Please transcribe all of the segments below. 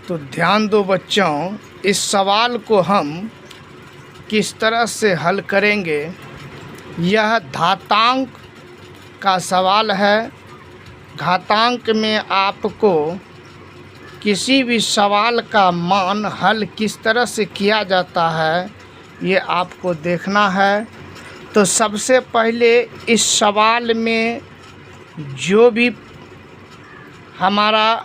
तो ध्यान दो बच्चों, इस सवाल को हम किस तरह से हल करेंगे। यह घातांक का सवाल है। घातांक में आपको किसी भी सवाल का मान हल किस तरह से किया जाता है ये आपको देखना है। तो सबसे पहले इस सवाल में जो भी हमारा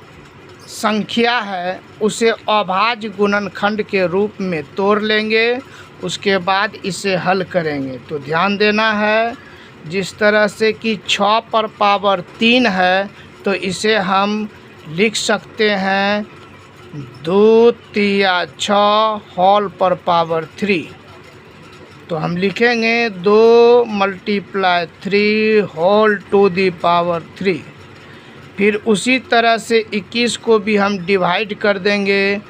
संख्या है उसे अभाज्य गुणनखंड के रूप में तोड़ लेंगे, उसके बाद इसे हल करेंगे। तो ध्यान देना है, जिस तरह से कि 6 पर पावर 3 है तो इसे हम लिख सकते हैं 2 तिया 6 होल पर पावर 3। तो हम लिखेंगे 2 × 3 होल टू दी पावर 3। फिर उसी तरह से 21 को भी हम डिवाइड कर देंगे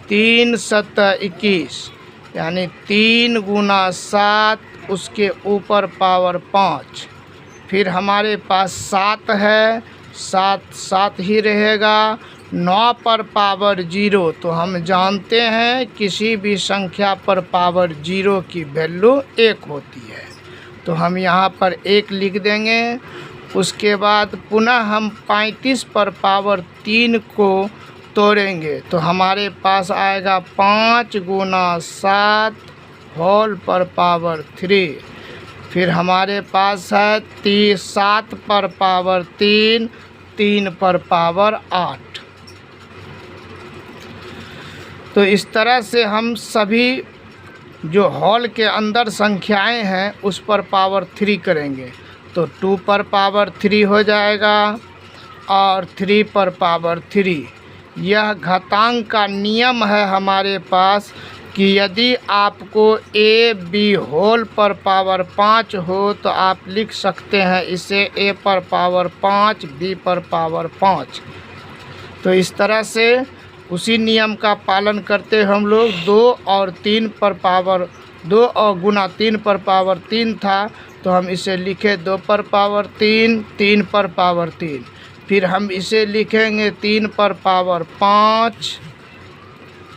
3 × 21, यानी 3 × 7 उसके ऊपर पावर 5। फिर हमारे पास 7 है, 7 ही रहेगा। 9 पर पावर 0, तो हम जानते हैं किसी भी संख्या पर पावर 0 की वैल्यू 1 होती है, तो हम यहाँ पर 1 लिख देंगे। उसके बाद पुनः हम 35 पर पावर 3 को तोड़ेंगे तो हमारे पास आएगा 5 × 7 होल पर पावर 3। फिर हमारे पास है 7 पर पावर 3, 3 पर पावर 8। तो इस तरह से हम सभी जो हॉल के अंदर संख्याएं हैं उस पर पावर 3 करेंगे। तो 2 पर पावर 3 हो जाएगा और 3 पर पावर 3। यह घातांक का नियम है हमारे पास कि यदि आपको a b होल पर पावर 5 हो तो आप लिख सकते हैं इसे a पर पावर 5, b पर पावर 5। तो इस तरह से उसी नियम का पालन करते हम लोग 2 और 3 पर पावर 2 और गुना 3 पर पावर 3 था, तो हम इसे लिखे 2 पर पावर 3, 3 पर पावर 3। फिर हम इसे लिखेंगे 3 पर पावर 5,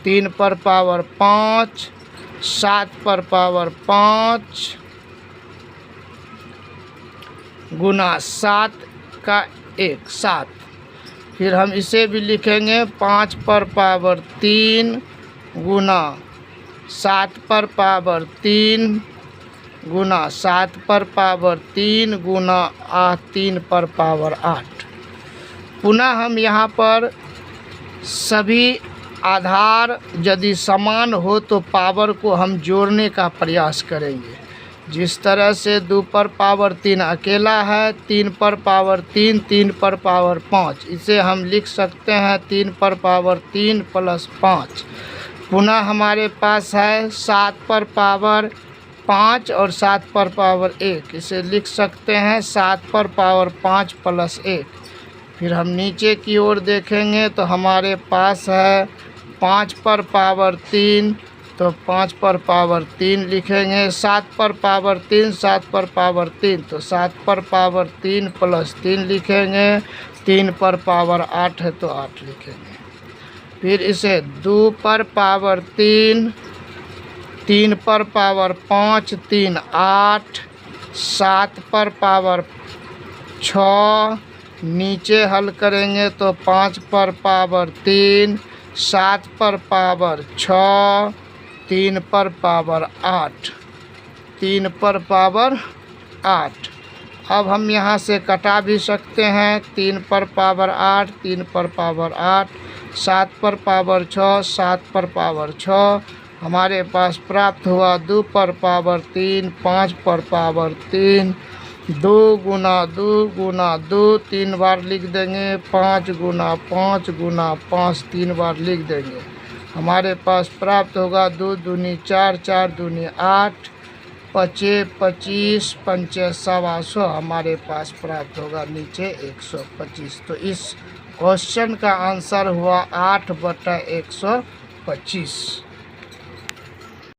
3 पर पावर 5, 7 पर पावर 5 गुना 7 का 1, 7। फिर हम इसे भी लिखेंगे 5 पर पावर 3 गुना 7 पर पावर 3 गुना 7 पर पावर 3 गुना 3 पर पावर 8। पुनः हम यहाँ पर सभी आधार यदि समान हो तो पावर को हम जोड़ने का प्रयास करेंगे। जिस तरह से 2 पर पावर 3 अकेला है, 3 पर पावर 3, 3 पर पावर 5, इसे हम लिख सकते हैं 3 पर पावर 3 + 5। पुनः हमारे पास है 7 पर पावर 5 और 7 पर पावर 1, इसे लिख सकते हैं 7 पर पावर 5 + 1। फिर हम नीचे की ओर देखेंगे तो हमारे पास है 5 पर पावर 3, तो 5 पर पावर 3 लिखेंगे। 7 पर पावर 3, 7 पर पावर 3, तो 7 पर पावर 3 + 3 लिखेंगे। 3 पर पावर 8 है तो 8 लिखेंगे। फिर इसे 2 पर पावर 3, 3 पर पावर 5, 3 8, 7 पर पावर 6, नीचे हल करेंगे तो 5 पर पावर 3, 7 पर पावर 6, 3 पर पावर 8, 3 पर पावर 8। अब हम यहाँ से कटा भी सकते हैं। 3 पर पावर 8, 3 पर पावर 8, 7 पर पावर 6, 7 पर पावर 6। हमारे पास प्राप्त हुआ 2 पर पावर 3, 5 पर पावर 3, 2 गुना 2 गुना 2 3 बार लिख देंगे, 5 गुना 5 गुना 5 3 बार लिख देंगे। हमारे पास प्राप्त होगा 2 दूनी 4, 4 दूनी 8, 5 25, 5 125। हमारे पास प्राप्त होगा नीचे 125। तो इस क्वेश्चन का आंसर हुआ 8/125।